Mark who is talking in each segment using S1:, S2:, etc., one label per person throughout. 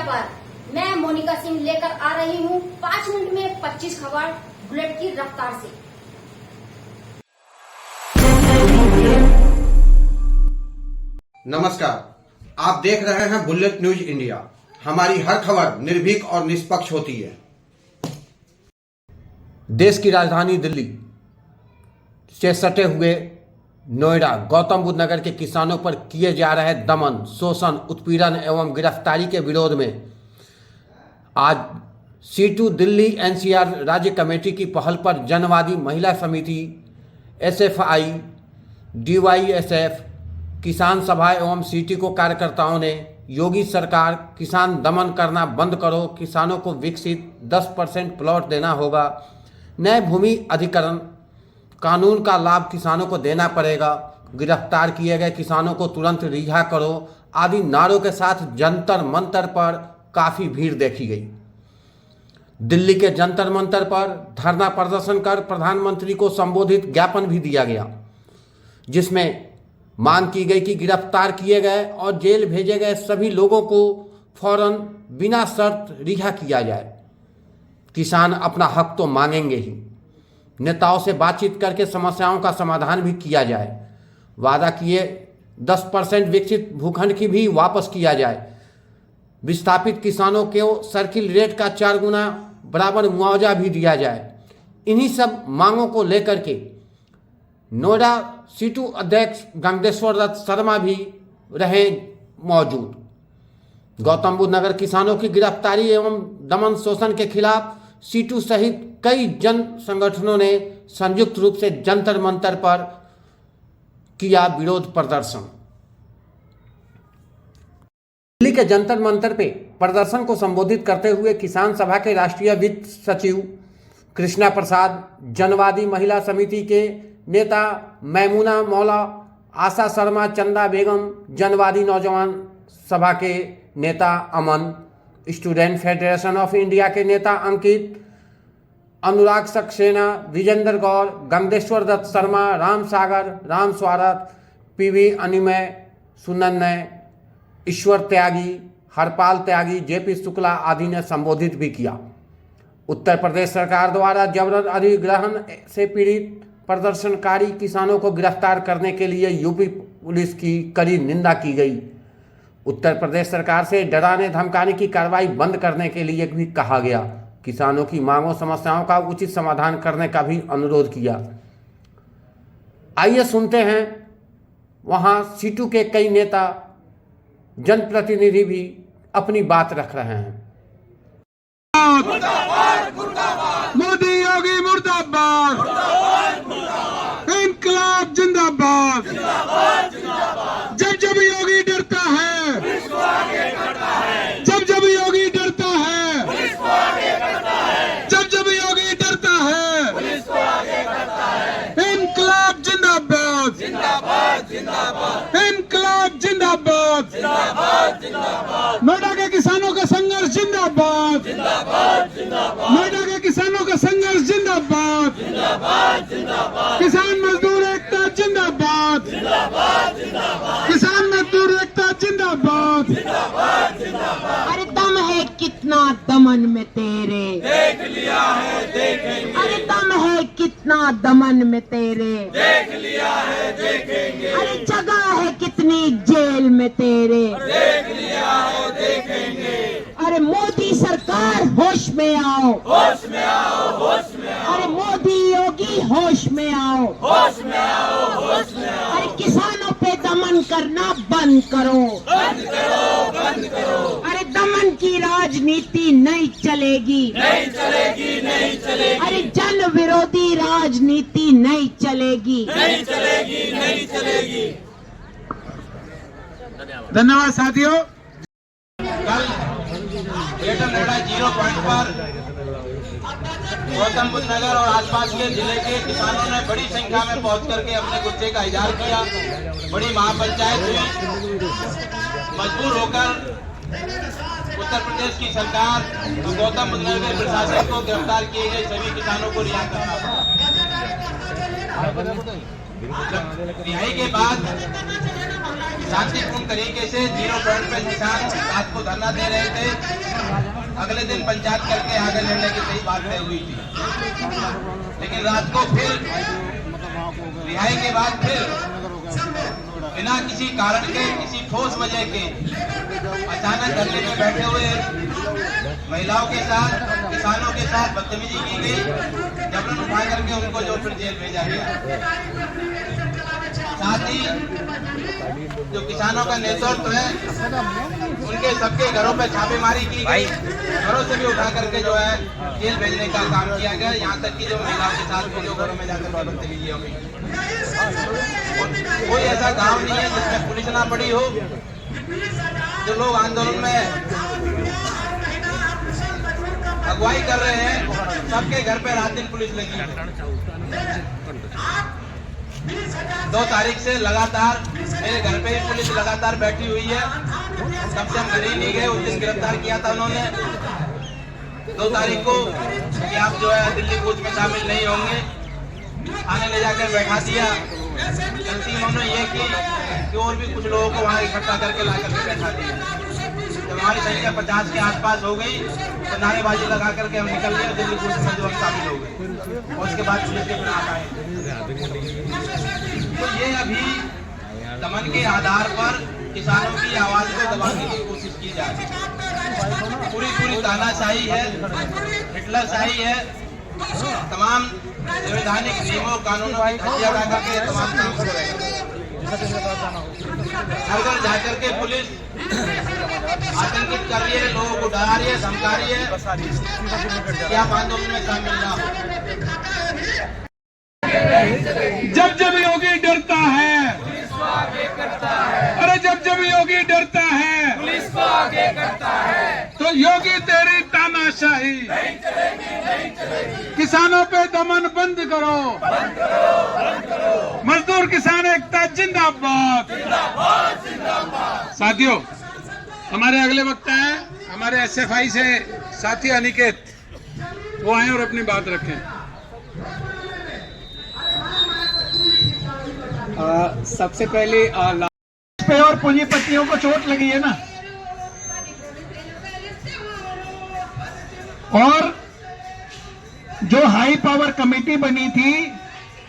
S1: पर मैं मोनिका सिंह लेकर आ रही हूँ 5 मिनट में 25 खबर बुलेट की रफ्तार से।
S2: नमस्कार, आप देख रहे हैं बुलेट न्यूज इंडिया। हमारी हर खबर निर्भीक और निष्पक्ष होती है। देश की राजधानी दिल्ली से सटे हुए नोएडा गौतम बुद्ध नगर के किसानों पर किए जा रहे दमन, शोषण, उत्पीड़न एवं गिरफ्तारी के विरोध में आज C2 दिल्ली NCR राज्य कमेटी की पहल पर जनवादी महिला समिति, SFI, DYSF, किसान सभा एवं CTCO कार्यकर्ताओं ने योगी सरकार किसान दमन करना बंद करो, किसानों को विकसित 10% प्लॉट देना होगा, नए भूमि अधिग्रहण कानून का लाभ किसानों को देना पड़ेगा, गिरफ्तार किए गए किसानों को तुरंत रिहा करो आदि नारों के साथ जंतर मंतर पर काफ़ी भीड़ देखी गई। दिल्ली के जंतर मंतर पर धरना प्रदर्शन कर प्रधानमंत्री को संबोधित ज्ञापन भी दिया गया, जिसमें मांग की गई कि गिरफ्तार किए गए और जेल भेजे गए सभी लोगों को फौरन बिना शर्त रिहा किया जाए। किसान अपना हक तो मांगेंगे ही, नेताओं से बातचीत करके समस्याओं का समाधान भी किया जाए। वादा किए 10% विकसित भूखंड की भी वापस किया जाए। विस्थापित किसानों को सर्किल रेट का 4 गुना बराबर मुआवजा भी दिया जाए। इन्हीं सब मांगों को लेकर के नोएडा C2 अध्यक्ष गंगेश्वर दत्त शर्मा भी रहे मौजूद। गौतम बुद्ध नगर किसानों की गिरफ्तारी एवं दमन शोषण के खिलाफ C2 सहित कई जन संगठनों ने संयुक्त रूप से जंतर मंतर पर किया विरोध प्रदर्शन। दिल्ली के जंतर मंतर पे प्रदर्शन को संबोधित करते हुए किसान सभा के राष्ट्रीय वित्त सचिव कृष्णा प्रसाद, जनवादी महिला समिति के नेता मैमुना मौला, आशा शर्मा, चंदा बेगम, जनवादी नौजवान सभा के नेता अमन, स्टूडेंट फेडरेशन ऑफ इंडिया के नेता अंकित, अनुराग सक्सेना, विजेंद्र गौर, गंगेश्वर दत्त शर्मा, राम सागर, राम स्वारथ, PV अनिमय, सुनन्नय, ईश्वर त्यागी, हरपाल त्यागी, JP शुक्ला आदि ने संबोधित भी किया। उत्तर प्रदेश सरकार द्वारा जबरन अधिग्रहण से पीड़ित प्रदर्शनकारी किसानों को गिरफ्तार करने के लिए यूपी पुलिस की कड़ी निंदा की गई। उत्तर प्रदेश सरकार से डराने धमकाने की कार्रवाई बंद करने के लिए भी कहा गया। किसानों की मांगों समस्याओं का उचित समाधान करने का भी अनुरोध किया। आइए सुनते हैं वहां C2 के कई नेता, जनप्रतिनिधि भी अपनी बात रख रहे हैं।
S3: मुर्दाबाद, मुर्दाबाद, मोदी योगी मुर्दाबाद, इनकलाब जिंदाबाद, जब जब योगी डरता है, जब जब योगी डरता है, जब जब योगी डरता है, इनकलाब जिंदाबाद, इनकलाब जिंदाबाद, नोएडा के किसानों का संघर्ष जिंदाबाद, नोएडा के किसानों का संघर्ष जिंदाबाद, किसान मजदूर एकता जिंदाबाद, किसान मजदूर एकता जिंदाबाद।
S4: अरे दम है कितना दमन में तेरे,
S3: देख लिया है देखेंगे,
S4: अरे दम है कितना दमन में तेरे,
S3: देख लिया है देखेंगे,
S4: अरे जगह है कितनी जेल में तेरे,
S3: देख लिया है देखेंगे।
S4: अरे मोदी सरकार होश में आओ,
S3: होश में आओ, होश में आओ,
S4: अरे मोदी योगी होश में आओ,
S3: होश में आओ, होश में आओ,
S4: अरे किसानों पे दमन करना बंद करो,
S3: बंद करो, बंद करो।
S4: अरे दमन की राजनीति नहीं चलेगी,
S3: नहीं चलेगी, नहीं चलेगी,
S4: अरे जन विरोधी राजनीति नहीं चलेगी,
S3: नहीं चलेगी, नहीं चलेगी।
S5: धन्यवाद साथियों।
S6: कल ग्रेटर नोएडा 0 पॉइंट पर गौतम बुद्ध नगर और आसपास के जिले के किसानों ने बड़ी संख्या में पहुंच करके अपने गुस्से का इजहार किया। बड़ी महापंचायत हुई। मजबूर होकर उत्तर प्रदेश की सरकार गौतम बुद्ध नगर के प्रशासन को गिरफ्तार किए गए सभी किसानों को रिहा करना पड़ा। रिहाई के बाद शांतिपूर्ण तरीके से 0 पॉइंट पे किसान रात को धरना दे रहे थे। अगले दिन पंचायत करके आगे लड़ने की सही बात तय हुई थी, लेकिन रात को फिर रिहाई के बाद फिर बिना किसी कारण के, किसी ठोस वजह के अचानक धरने में बैठे हुए महिलाओं के साथ, किसानों के साथ बदतमीजी की गई, जबरन उठा करके उनको जो फिर जेल भेजा गया। साथ ही जो किसानों का नेतृत्व है उनके सबके घरों पे छापेमारी की गई, घरों से भी उठा करके जो है जेल भेजने का काम किया गया। यहाँ तक कि जो महिलाओं के साथ जो घरों में जाकर बदतमीजी हुई, कोई ऐसा गांव नहीं है जिसमें पुलिस ना पड़ी हो। जो लोग आंदोलन में अगुवाई कर रहे हैं, सबके घर पे रात दिन पुलिस लगी है। 2 तारीख से लगातार मेरे घर पे ही पुलिस लगातार बैठी हुई है। तब से हम घर ही नहीं गए, उस दिन गिरफ्तार किया था उन्होंने 2 तारीख को कि आप जो है दिल्ली कूच में शामिल नहीं होंगे, थाने ले जाकर बैठा दिया। गलती उन्होंने ये की कि और भी कुछ लोगों को वहाँ इकट्ठा करके ला करके बैठा दिया। जब हमारी संख्या 50 के आसपास हो गई तो नारेबाजी लगा करके हम निकल गए, दिल्ली कूच में जो हम शामिल हो गए और उसके बाद पुलिस के खिलाफ आए। तो ये अभी दमन के आधार पर किसानों की आवाज को दबाने की कोशिश की जा रही है। पूरी तानाशाही है, हिटलरशाही है। तमाम संवैधानिक नियमों कानूनों की धज्जियां उड़ा करके तमाम काम हो रहे हैं। घर जा करके पुलिस आतंकित कर रही है, लोगों को डरा रही है, धमका रही है कि आप आंदोलन में शामिल ना हो।
S3: जब जब योगी डरता है, अरे जब जब योगी डरता है पुलिस को आगे करता है, तो योगी तेरी तानाशाही किसानों पे दमन बंद करो, मजदूर किसान एकता जिंदाबाद। साथियों, हमारे अगले वक्ता हैं हमारे SFI से साथी अनिकेत, वो आए और अपनी बात रखें।
S5: सबसे पहले पे और पूंजीपतियों को चोट लगी है ना, और जो हाई पावर कमेटी बनी थी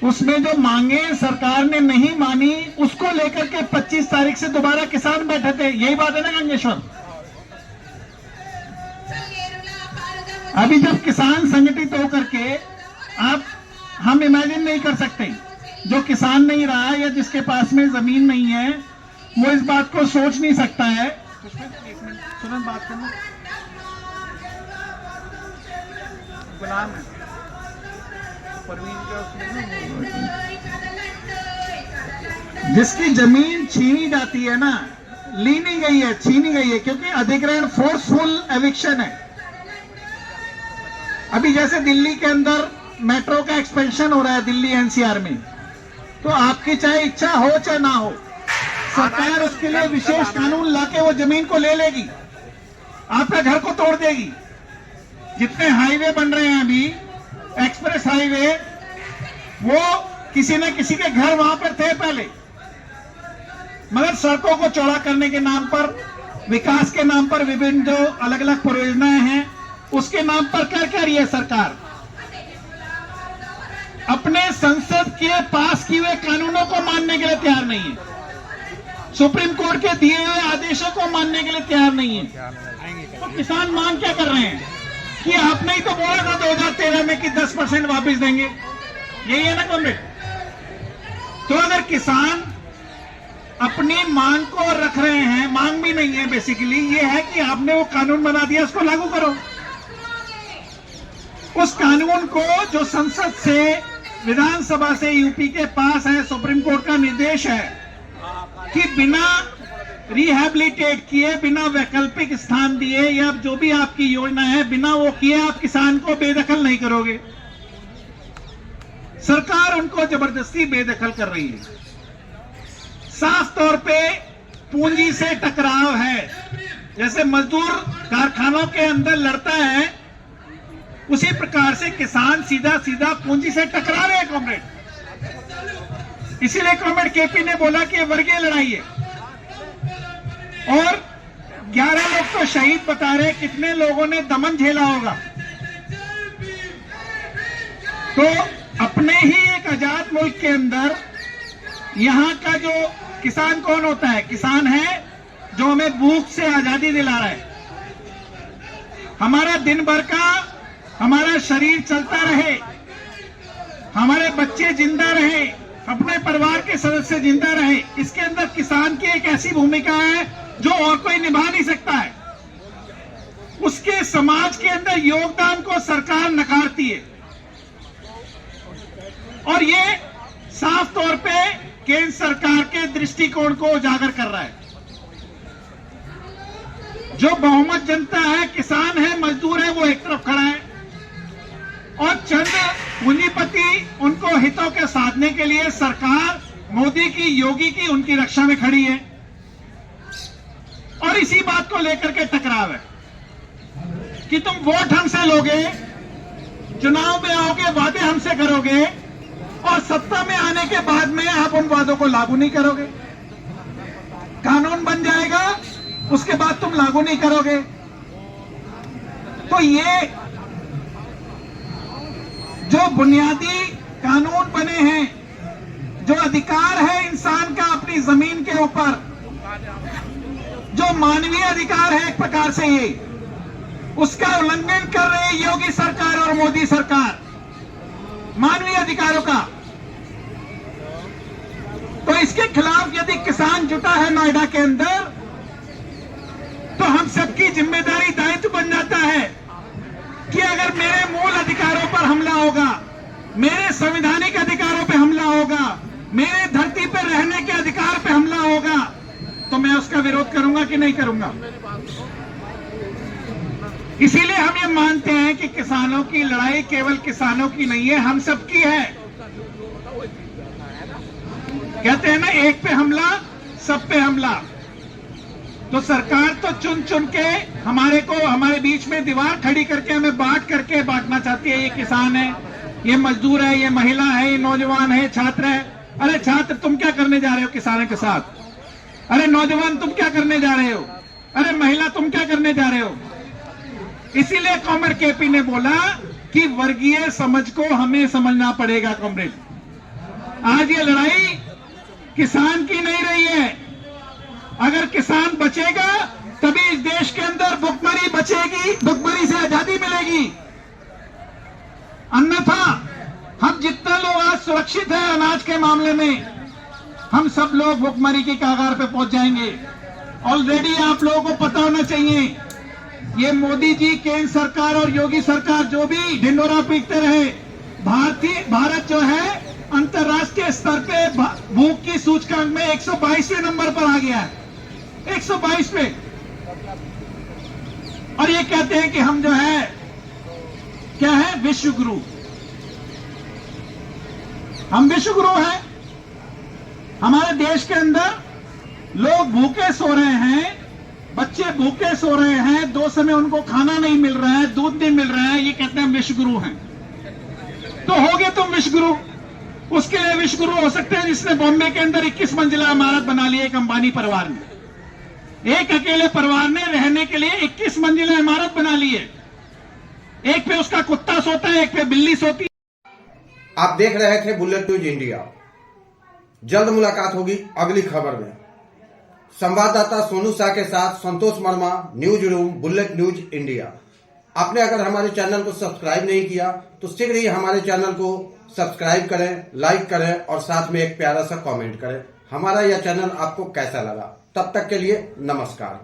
S5: उसमें जो मांगे सरकार ने नहीं मानी, उसको लेकर के 25 तारीख से दोबारा किसान बैठे थे। यही बात है ना गंगेश्वर? अभी जब किसान संगठित होकर के हम इमेजिन नहीं कर सकते, जो किसान नहीं रहा या जिसके पास में जमीन नहीं है वो इस बात को सोच नहीं सकता है। सुनो बात करना, गुलाम है जिसकी जमीन छीनी जाती है ना, ली नहीं गई है, छीनी गई है, क्योंकि अधिग्रहण फोर्सफुल एविक्शन है। अभी जैसे दिल्ली के अंदर मेट्रो का एक्सपेंशन हो रहा है दिल्ली NCR में, तो आपकी चाहे इच्छा हो चाहे ना हो, सरकार उसके लिए विशेष कानून लाके वो जमीन को ले लेगी, आपके घर को तोड़ देगी। जितने हाईवे बन रहे हैं अभी, एक्सप्रेस हाईवे, वो किसी न किसी के घर वहां पर थे पहले, मगर सड़कों को चौड़ा करने के नाम पर, विकास के नाम पर विभिन्न जो अलग अलग परियोजनाएं हैं उसके नाम पर कर रही है सरकार। अपने संसद के पास किए हुए कानूनों को मानने के लिए तैयार नहीं है, सुप्रीम कोर्ट के दिए हुए आदेशों को मानने के लिए तैयार नहीं है। तो किसान मांग क्या कर रहे हैं कि आपने ही तो बोला था 2013 में कि 10% वापस देंगे, यही है ना कॉमरेड? तो अगर किसान अपनी मांग को रख रहे हैं, मांग भी नहीं है बेसिकली, ये है कि आपने वो कानून बना दिया, उसको लागू करो। उस कानून को जो संसद से, विधानसभा से, यूपी के पास है, सुप्रीम कोर्ट का निर्देश है कि बिना रिहैबिलिटेट किए, बिना वैकल्पिक स्थान दिए, या जो भी आपकी योजना है बिना वो किए आप किसान को बेदखल नहीं करोगे। सरकार उनको जबरदस्ती बेदखल कर रही है। साफ तौर पे पूंजी से टकराव है। जैसे मजदूर कारखानों के अंदर लड़ता है, उसी प्रकार से किसान सीधा सीधा पूंजी से टकरा रहे हैं कॉमरेड। इसीलिए कॉमरेड केपी ने बोला कि ये वर्गीय लड़ाई है। और 11 लोग तो शहीद बता रहे, कितने लोगों ने दमन झेला होगा। तो अपने ही एक आजाद मुल्क के अंदर यहां का जो किसान कौन होता है? किसान है जो हमें भूख से आजादी दिला रहा है। हमारा दिन भर का हमारा शरीर चलता रहे, हमारे बच्चे जिंदा रहे, अपने परिवार के सदस्य जिंदा रहे, इसके अंदर किसान की एक ऐसी भूमिका है जो और कोई निभा नहीं सकता है। उसके समाज के अंदर योगदान को सरकार नकारती है और ये साफ तौर पे केंद्र सरकार के दृष्टिकोण को उजागर कर रहा है। जो बहुमत जनता है, किसान है, मजदूर है, वो एक तरफ खड़ा है और चंद पूंजीपति उनको हितों के साधने के लिए सरकार मोदी की, योगी की, उनकी रक्षा में खड़ी है। और इसी बात को लेकर के टकराव है कि तुम वोट हमसे लोगे, चुनाव में आओगे, वादे हमसे करोगे और सत्ता में आने के बाद में आप उन वादों को लागू नहीं करोगे। कानून बन जाएगा, उसके बाद तुम लागू नहीं करोगे। तो ये जो बुनियादी कानून बने हैं, जो अधिकार है इंसान का अपनी जमीन के ऊपर, जो मानवीय अधिकार है एक प्रकार से, ये उसका उल्लंघन कर रहे योगी सरकार और मोदी सरकार, मानवीय अधिकारों का। तो इसके खिलाफ यदि किसान जुटा है नोएडा के अंदर, तो हम सबकी जिम्मेदारी, दायित्व बन जाता है कि अगर मेरे मूल अधिकारों पर हमला होगा, मेरे संवैधानिक अधिकारों पर हमला होगा, मेरे धरती पर रहने के अधिकार पर हमला होगा, तो मैं उसका विरोध करूंगा कि नहीं करूंगा। इसीलिए हम ये मानते हैं कि किसानों की लड़ाई केवल किसानों की नहीं है, हम सबकी है। कहते हैं ना, एक पे हमला सब पे हमला। तो सरकार तो चुन चुन के हमारे बीच में दीवार खड़ी करके हमें बांटना चाहती है। ये किसान है, ये मजदूर है, ये महिला है, ये नौजवान है, छात्र है। अरे छात्र, तुम क्या करने जा रहे हो किसानों के साथ? अरे नौजवान, तुम क्या करने जा रहे हो? अरे महिला, तुम क्या करने जा रहे हो? इसीलिए कॉमरेड केपी ने बोला कि वर्गीय समझ को हमें समझना पड़ेगा। कॉमरेड, आज ये लड़ाई किसान की नहीं रही है। अगर किसान बचेगा तभी इस देश के अंदर भुखमरी बचेगी, भुखमरी से आजादी मिलेगी। अन्यथा हम जितने लोग आज सुरक्षित हैं अनाज के मामले में, हम सब लोग भुखमरी की कगार पे पहुंच जाएंगे। ऑलरेडी आप लोगों को पता होना चाहिए, ये मोदी जी, केंद्र सरकार और योगी सरकार जो भी ढिंडोरा पीटते रहे, भारत जो है अंतर्राष्ट्रीय स्तर पे भूख की सूचकांक में 122वें नंबर पर आ गया है, 122 पे। और ये कहते हैं कि हम जो है क्या है, विश्व गुरु। हम विश्व गुरु हैं। हमारे देश के अंदर लोग भूखे सो रहे हैं, बच्चे भूखे सो रहे हैं, 2 समय उनको खाना नहीं मिल रहा है, दूध नहीं मिल रहा है, ये कहते हैं विश्व गुरु हैं। तो हो गए तुम विश्व गुरु। उसके लिए विश्व गुरु हो सकते हैं जिसने बॉम्बे के अंदर 21 मंजिला इमारत बना ली, एक अंबानी परिवार ने। एक अकेले परिवार ने रहने के लिए 21 मंजिला इमारत बना ली है। एक पे उसका कुत्ता सोता है, एक पे बिल्ली सोती है।
S2: आप देख रहे थे बुलेट न्यूज इंडिया। जल्द मुलाकात होगी अगली खबर में। संवाददाता सोनू शाह के साथ Santosh Verma, newsroom, bullet news India. आपने अगर हमारे चैनल को सब्सक्राइब नहीं किया तो शीघ्र ही हमारे चैनल को सब्सक्राइब करें, लाइक करें और साथ में एक प्यारा सा कमेंट करें। हमारा यह चैनल आपको कैसा लगा? तब तक के लिए नमस्कार।